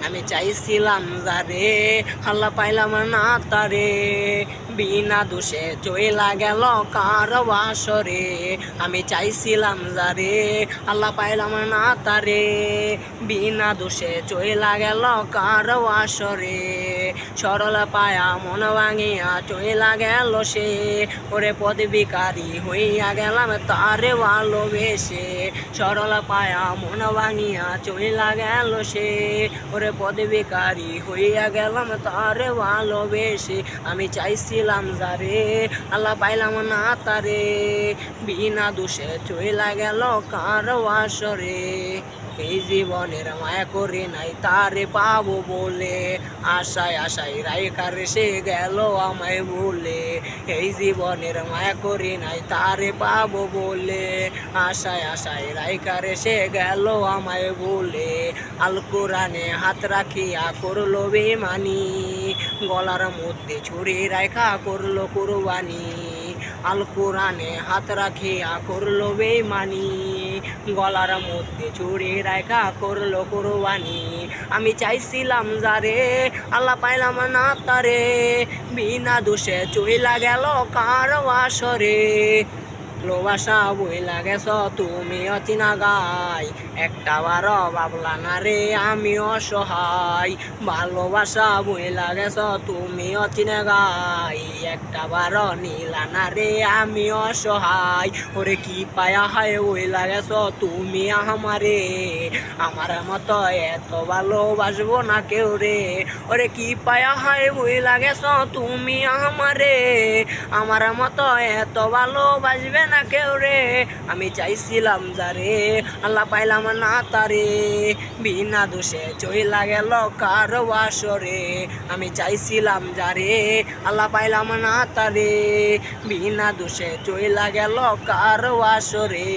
আমি চাইছিলাম যারে আল্লাহ পাইলাম না তারে বিনা দোষে চইলা গেল কার বাসরে আমি চাইছিলাম যারে আল্লাহ পাইলাম না তারে বিনা দোষে চইলা গেল কার বাসরে সরল পায়া মন ভাঙিয়া চইলা গেল সে ওরে পদ বিকারী হইয়া গেলাম তারে ভালোবেসে সরল পায়া মন ভাঙিয়া চইলা গেল সে ওরে পদ বিকারী হইয়া গেলাম তারে ভালোবেসে আমি চাইছিলাম যারে আল্লাহ পাইলাম না তারে বিনা দোষে চইলা গেল কার বাসরে এই জীবনের মায়া করে নাই তারে পাবো বলে আশায় আশায় রাইকার সে গেল আমায় বলে এই জীবনের মায়া করে নাই তারে পাবো বলে আশায় আশায় রাইকার সে গেল আমায় বলে আল কোরআনে হাত রাখিয়া করলো বেমানি গলার মধ্যে ছুরি রাখা করলো কুরবানি আল কোরআনে হাত রাখিয়া করলো বেমানি গলার মধ্যে ছুরি রাখা করলো কুরবানি আমি চাইছিলাম যারে আল্লাহ পাইলাম না তারে বিনা দোষে চইলা গেল কার বাসরে ভালোবাসা বইলা গেছ তুমি অচিনা গাই একটা বার ভাবলা না রে আমি অসহায় ভালোবাসা বইলা গেছ তুমি অচিনা গাই একটা বার নিলা না রে আমি অসহায় ওরে কি পায়া হয় বইলা গেছ তুমি আমারে আমার মতো এত ভালোবাসবো না কেউ রে ওরে কি পায়া হয় বইলা গেছ তুমি আমারে আমার মতো এত ভালোবাসবে না কেউ রে আমি চাইছিলাম যারে আল্লাহ পাইলাম না তারে বিনা দোষে চইলা গেল কার বাসরে আমি চাইছিলাম যারে আল্লাহ পাইলাম না তারে বিনা দোষে চইলা গেল কার বাসরে।